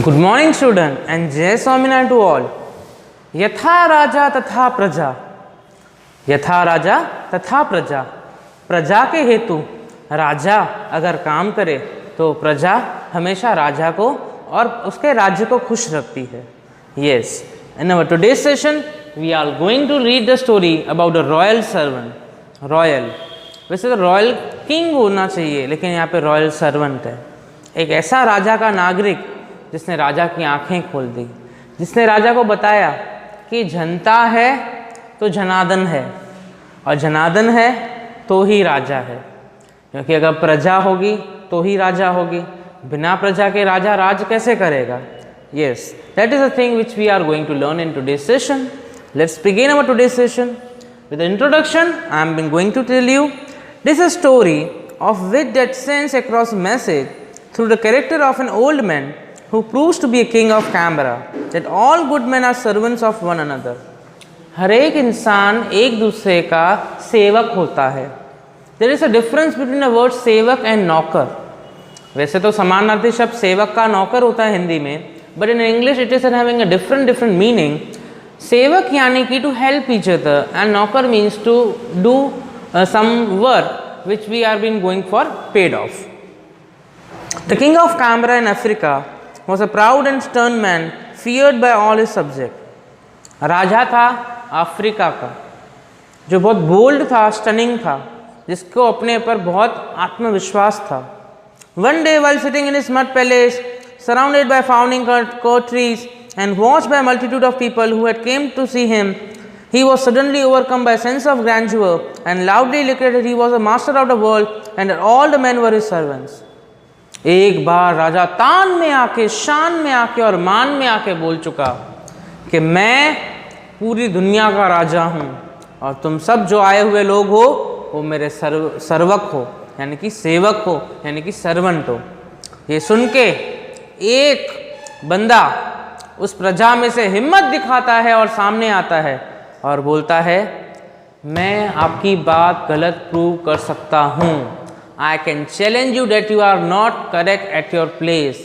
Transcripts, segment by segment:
Good morning student and Jai Swaminarayan to all. यथा राजा तथा प्रजा, यथा राजा तथा प्रजा, प्रजा के हेतु राजा अगर काम करे तो प्रजा हमेशा राजा को और उसके राज्य को खुश रखती है. Yes, in our today's session we are going to read the story about a royal servant. Royal, वैसे तो रॉयल किंग होना चाहिए लेकिन यहाँ पे रॉयल सर्वेंट है. एक ऐसा राजा का नागरिक जिसने राजा की आंखें खोल दी, जिसने राजा को बताया कि जनता है तो जनार्दन है और जनार्दन है तो ही राजा है, क्योंकि अगर प्रजा होगी तो ही राजा होगी, बिना प्रजा के राजा राज कैसे करेगा. Yes, that is the thing which we are going to learn in today's session. Let's begin our today's session with the introduction. I am going to tell you this is a story of wit that sends across a message through the character of an old man who proves to be a king of Canberra, that all good men are servants of one another. हर एक इंसान एक दूसरे का सेवक होता है. There is a difference between the word सेवक and नौकर. वैसे तो समानार्थी शब्द सेवक का नौकर होता है हिंदी में, but in English it is having a different meaning. सेवक यानी कि to help each other and नौकर means to do some work which we are being going for paid off. The king of Canberra in Africa was a proud and stern man feared by all his subjects. राजा था Africa का जो बहुत bold था, stunning था, जिसको अपने पर बहुत आत्मविश्वास था. One day while sitting in his mud palace surrounded by frowning court trees and watched by a multitude of people who had came to see him, he was suddenly overcome by a sense of grandeur and loudly declared that he was a master of the world and that all the men were his servants. एक बार राजा तान में आके, शान में आके और मान में आके बोल चुका कि मैं पूरी दुनिया का राजा हूँ और तुम सब जो आए हुए लोग हो वो मेरे सर्वक हो, यानी कि सेवक हो, यानी कि सर्वेंट हो. ये सुन के एक बंदा उस प्रजा में से हिम्मत दिखाता है और सामने आता है और बोलता है, मैं आपकी बात गलत प्रूव कर सकता हूँ. I can challenge you that you are not correct at your place.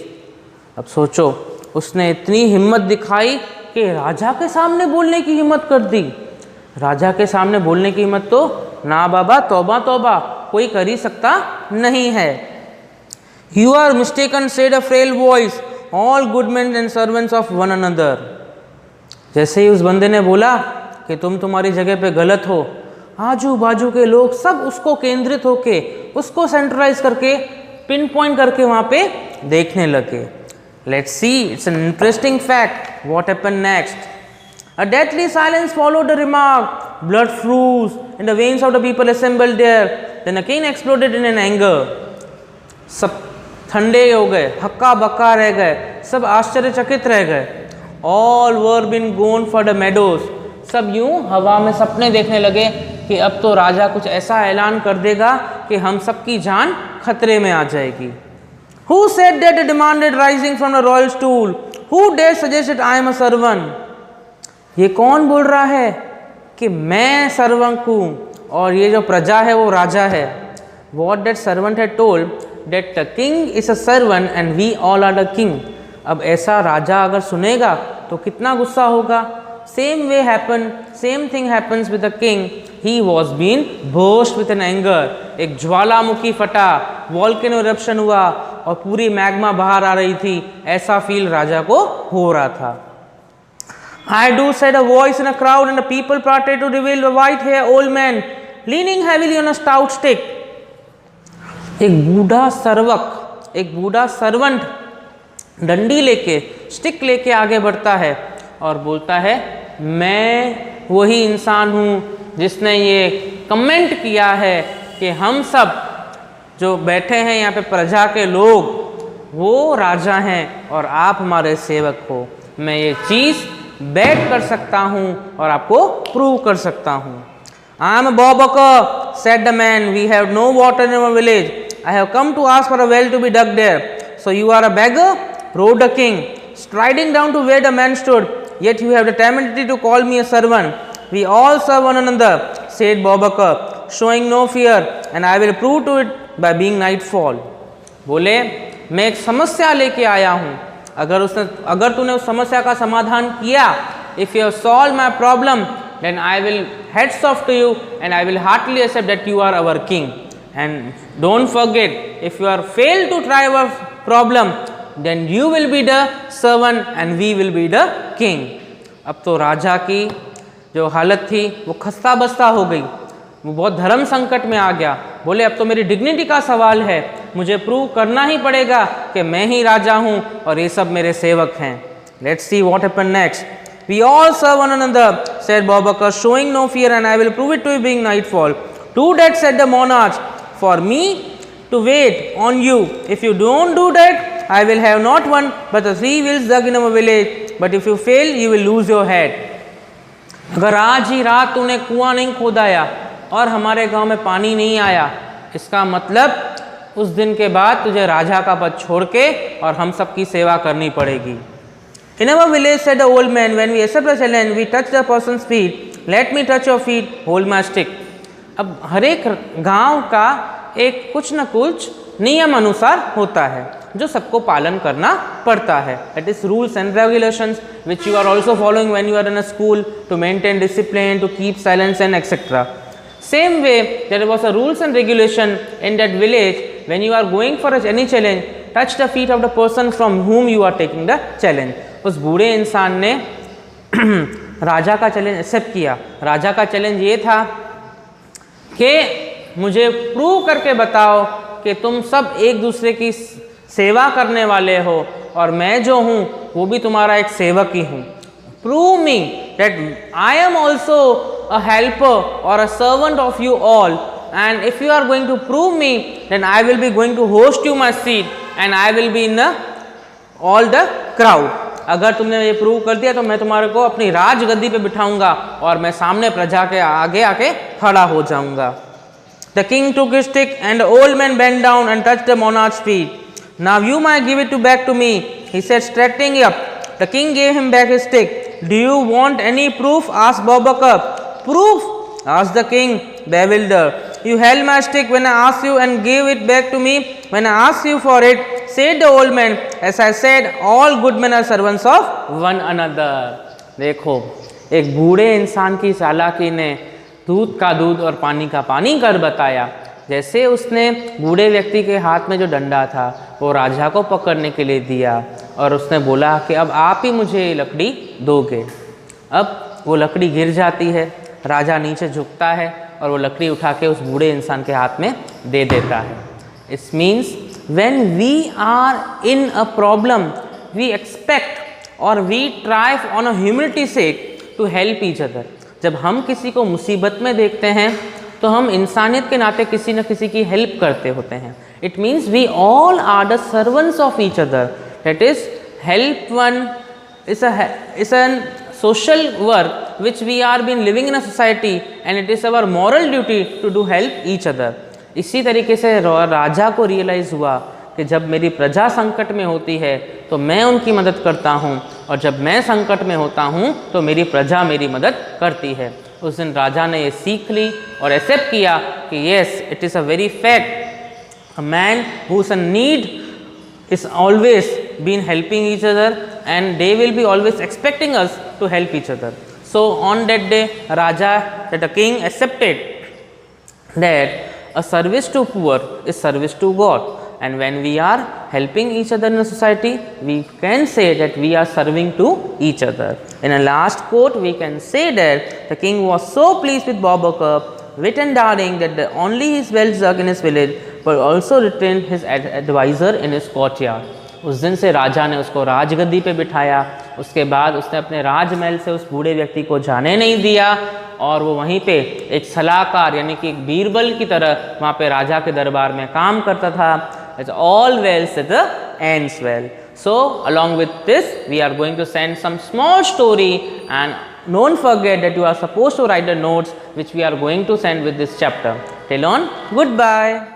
अब सोचो, उसने इतनी हिम्मत दिखाई कि राजा के सामने बोलने की हिम्मत कर दी. राजा के सामने बोलने की हिम्मत तो ना बाबा, तौबा तौबा, कोई कर ही सकता नहीं है. You are mistaken, said a frail voice. All good men and servants of one another. जैसे ही उस बंदे ने बोला कि तुम तुम्हारी जगह पे गलत हो, आजू बाजू के लोग सब उसको केंद्रित होके, उसको सेंट्रलाइज करके, पिन पॉइंट करके वहाँ पे देखने लगे. Let's see, it's an interesting fact. What happened next? A deathly silence followed the remark. Blood froze in the veins of the people assembled there. Then the king exploded in an anger. सब ठंडे हो गए, हक्का बक्का रह गए, सब आश्चर्यचकित रह गए. All were been gone for the meadows. सब यूं हवा में सपने देखने लगे कि अब तो राजा कुछ ऐसा ऐलान कर देगा कि हम सबकी जान खतरे में आ जाएगी. Who said that? Demanded rising from the royal stool. Who dare suggest that I am a servant? ये कौन बोल रहा है कि मैं सर्वंट हूँ और ये जो प्रजा है वो राजा है. What that servant had told that the king is a servant and we all are the king. अब ऐसा राजा अगर सुनेगा तो कितना गुस्सा होगा. Same thing happens with the king. He was being burst with an anger. एक ज्वालामुखी फटा, वॉल्केनो इरप्शन हुआ और पूरी मैग्मा बाहर आ रही थी, ऐसा फील राजा को हो रहा था. I do, said a voice in a crowd, and the people parted to reveal a white-haired old man leaning heavily on a stout stick. एक बूढ़ा सर्वक, एक बूढ़ा सर्वेंट डंडी लेके, स्टिक लेके आगे बढ़ता है और बोलता है, मैं वही इंसान हूँ जिसने ये कमेंट किया है कि हम सब जो बैठे हैं यहाँ पे प्रजा के लोग वो राजा हैं और आप हमारे सेवक हो. मैं ये चीज़ बैठ कर सकता हूँ और आपको प्रूव कर सकता हूँ. I am a Bobaka, said the man. We have no water in our village. I have come to ask for a well to be dug there. So you are a beggar? Roared the king, striding down to where the man stood. Yet you have the temerity to call me a servant. We all serve one another, said Bobaka, showing no fear, and I will prove to it by being nightfall. बोले, मैं एक समस्या लेके आया हूँ अगर तूने उस समस्या का समाधान किया, if you have solve my problem, then I will heads off to you and I will heartily accept that you are our king. And don't forget, if you are failed to try our problem, then you will be the servant and we will be the king. अब तो राजा की जो हालत थी वो खस्ता बस्ता हो गई, वो बहुत धर्म संकट में आ गया। बोले अब तो मेरी डिग्निटी का सवाल है, मुझे प्रूव करना ही पड़ेगा कि मैं ही राजा हूँ और ये सब मेरे सेवक हैं। Let's see what happened next. We all serve one another, said Babakar, showing no fear, and I will prove it to you being nightfall. Do that, said the monarch, for me to wait on you. If you don't do that, I will have not one but the 3 wheels dug in our village. But if you fail, you will lose your head. अगर आज ही रात तूने कुआं नहीं खोदाया और हमारे गांव में पानी नहीं आया, इसका मतलब उस दिन के बाद तुझे राजा का पद छोड़ के और हम सब की सेवा करनी पड़ेगी। In our village, said the old man, when we accept the challenge, we touch the person's feet. Let me touch your feet, hold my stick. अब हर एक गांव का एक कुछ न कुछ नियम अनुसार होता है जो सबको पालन करना पड़ता है. It is rules and regulations which you are also following when you are in a school to maintain discipline, to keep silence and etc. Same way, there was a rules and regulation in that village. When you are going for any challenge, touch the feet of the person from whom you are taking the challenge. उस बूढ़े इंसान ने राजा का challenge accept किया. राजा का challenge ये था कि मुझे प्रूव करके बताओ कि तुम सब एक दूसरे की सेवा करने वाले हो और मैं जो हूँ वो भी तुम्हारा एक सेवक ही हूँ. Prove me that I am also a helper और a servant of you all, and if you are going to prove me then I will be going to host you my seat and I will be in all the crowd. अगर तुमने ये prove कर दिया तो मैं तुम्हारे को अपनी राजगद्दी पे बिठाऊंगा और मैं सामने प्रजा के आगे आके खड़ा हो जाऊंगा. The king took his stick and the old man bent down and touched the monarch's feet. Now you might give it back to me, he said, straightening up. The king gave him back his stick. Do you want any proof? asked Babakar. Proof? asked the king, bewildered. You held my stick when I asked you and gave it back to me when I asked you for it, said the old man. As I said, all good men are servants of one another. देखो, एक बूढ़े इंसान की चालाकी ने दूध का दूध और पानी का पानी कर बताया. जैसे उसने बूढ़े व्यक्ति के हाथ में जो डंडा था वो राजा को पकड़ने के लिए दिया और उसने बोला कि अब आप ही मुझे लकड़ी दोगे. अब वो लकड़ी गिर जाती है, राजा नीचे झुकता है और वो लकड़ी उठा के उस बूढ़े इंसान के हाथ में दे देता है. It means when we are in a problem, we expect or we try on a humility sake to help each other. जब हम किसी को मुसीबत में देखते हैं तो हम इंसानियत के नाते किसी न किसी की हेल्प करते होते हैं. It means we all are the servants of each other. That is, help one is a social work which we are been living in a society and it is our moral duty to do help each other. इसी तरीके से राजा को realise हुआ कि जब मेरी प्रजा संकट में होती है तो मैं उनकी मदद करता हूँ और जब मैं संकट में होता हूँ तो मेरी प्रजा मेरी मदद करती है. उस दिन राजा ने ये सीख ली और एक्सेप्ट किया कि yes, it is a very fact, a man who is in need is always been helping each other and they will be always expecting us to help each other. So on that day, the king accepted that a service to poor is service to God, and when we are helping each other in a society, we can say that we are serving to each other. In a last quote, we can say that the king was so pleased with Babakar, wit and daring, that only his wells dug in his village but also retained his advisor in his courtyard. उस दिन से राजा ने उसको राजगद्दी पे बिठाया. उसके बाद उसने अपने राजमहल से उस बूढ़े व्यक्ति को जाने नहीं दिया और वो वहीं पे एक सलाहकार यानी कि एक बीरबल की तरह वहाँ पे राजा के दरबार में काम करता था. It's all well that the ends well. So along with this, we are going to send some small story, and don't forget that you are supposed to write the notes which we are going to send with this chapter. Till on, goodbye.